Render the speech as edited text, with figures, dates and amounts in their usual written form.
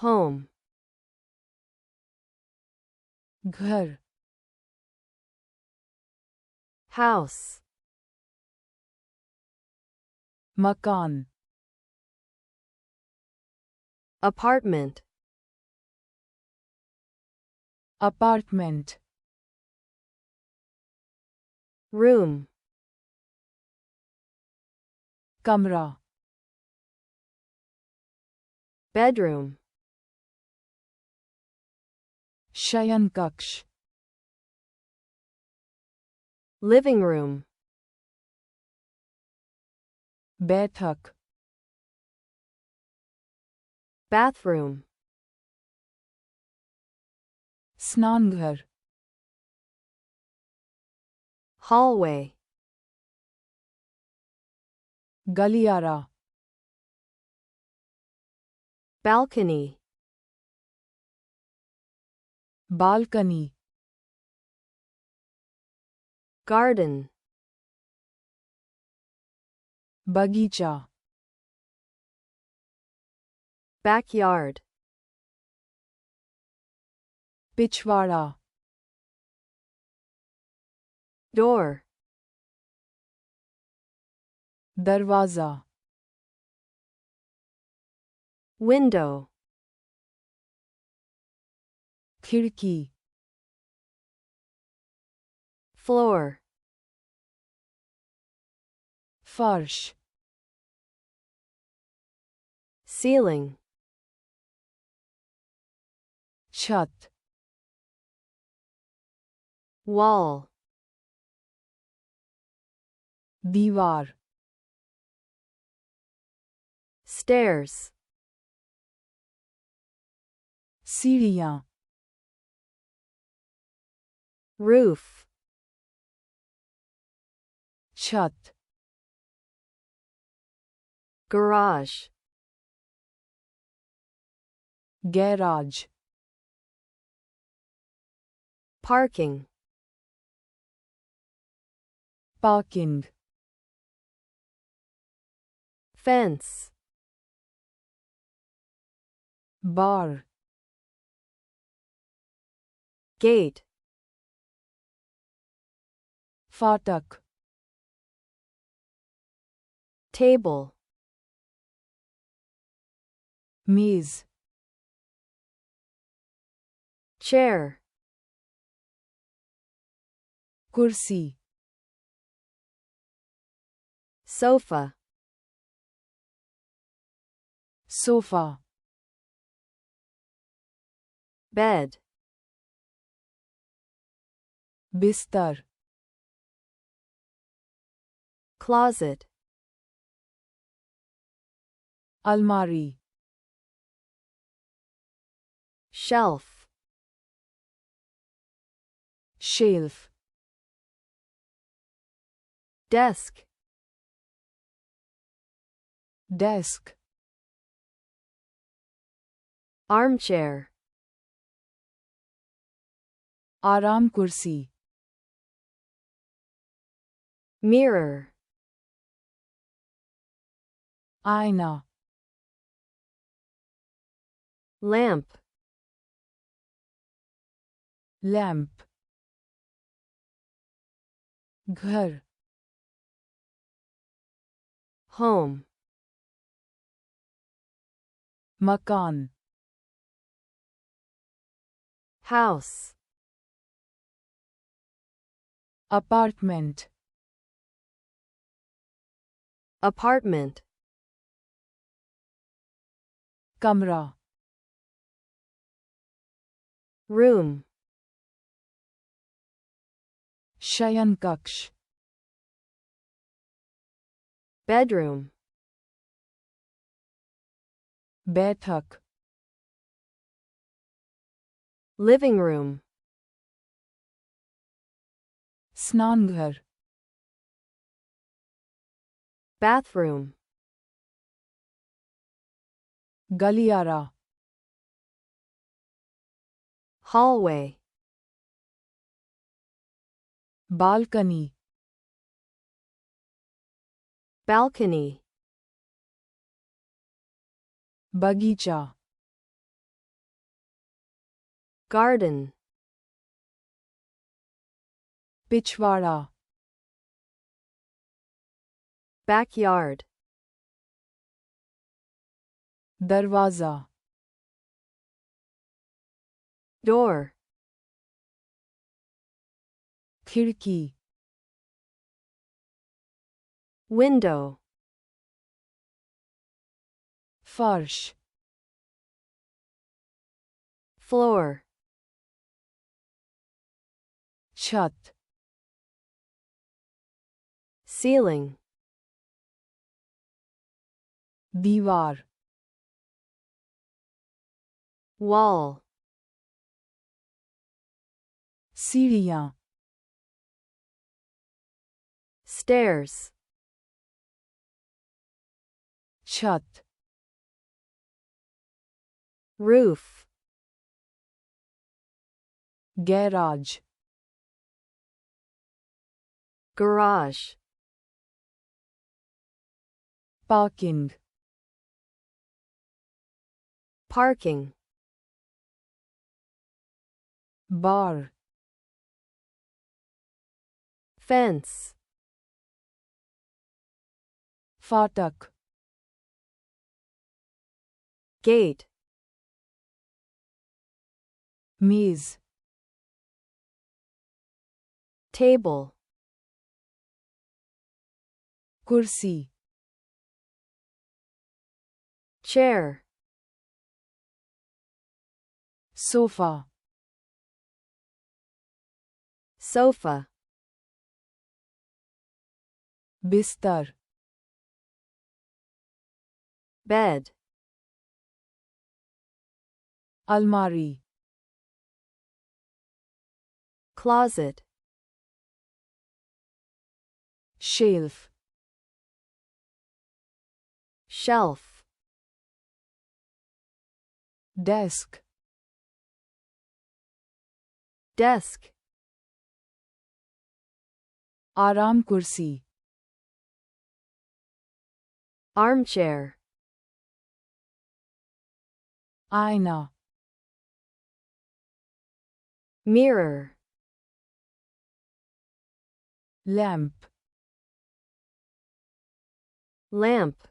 home, घर, house, मकान, apartment, apartment, room, कमरा, bedroom, शयनकक्ष, living room, बैठक, bathroom, स्नानघर, hallway, गलियारा, balcony, बालकनी, garden, बगीचा, backyard, पिछवाड़ा, door, दरवाजा, window, खिड़की, floor, फर्श, ceiling, छत, wall, दीवार, stairs, सीढ़ियाँ, roof, छत, garage, garage, parking, parking, fence, बार, gate, फाटक, table, मेज, chair, कुर्सी, sofa, सोफा, bed, बिस्तर, closet, अलमारी, shelf, shelf, desk, desk, armchair, आराम कुर्सी, mirror, आईना, lamp, लैंप, घर, home, मकान, house, अपार्टमेंट, apartment, कमरा, room, शयनकक्ष, bedroom, बैठक, living room, स्नानघर, bathroom, गलियारा, hallway, बालकनी, balcony, बगीचा, garden, पिछवाड़ा, backyard, दरवाजा, door, खिड़की, window, फर्श, floor, छत, ceiling, दीवार, wall, सीढ़ियाँ, stairs, छत, roof, garage, garage, parking, parking, बार, fence, फाटक, gate, मेज, table, कुर्सी, chair, सोफा, sofa, बिस्तर, bed, अलमारी, closet, shelf, shelf, desk, desk, आराम कुर्सी, armchair, आईना, mirror, लैंप, lamp,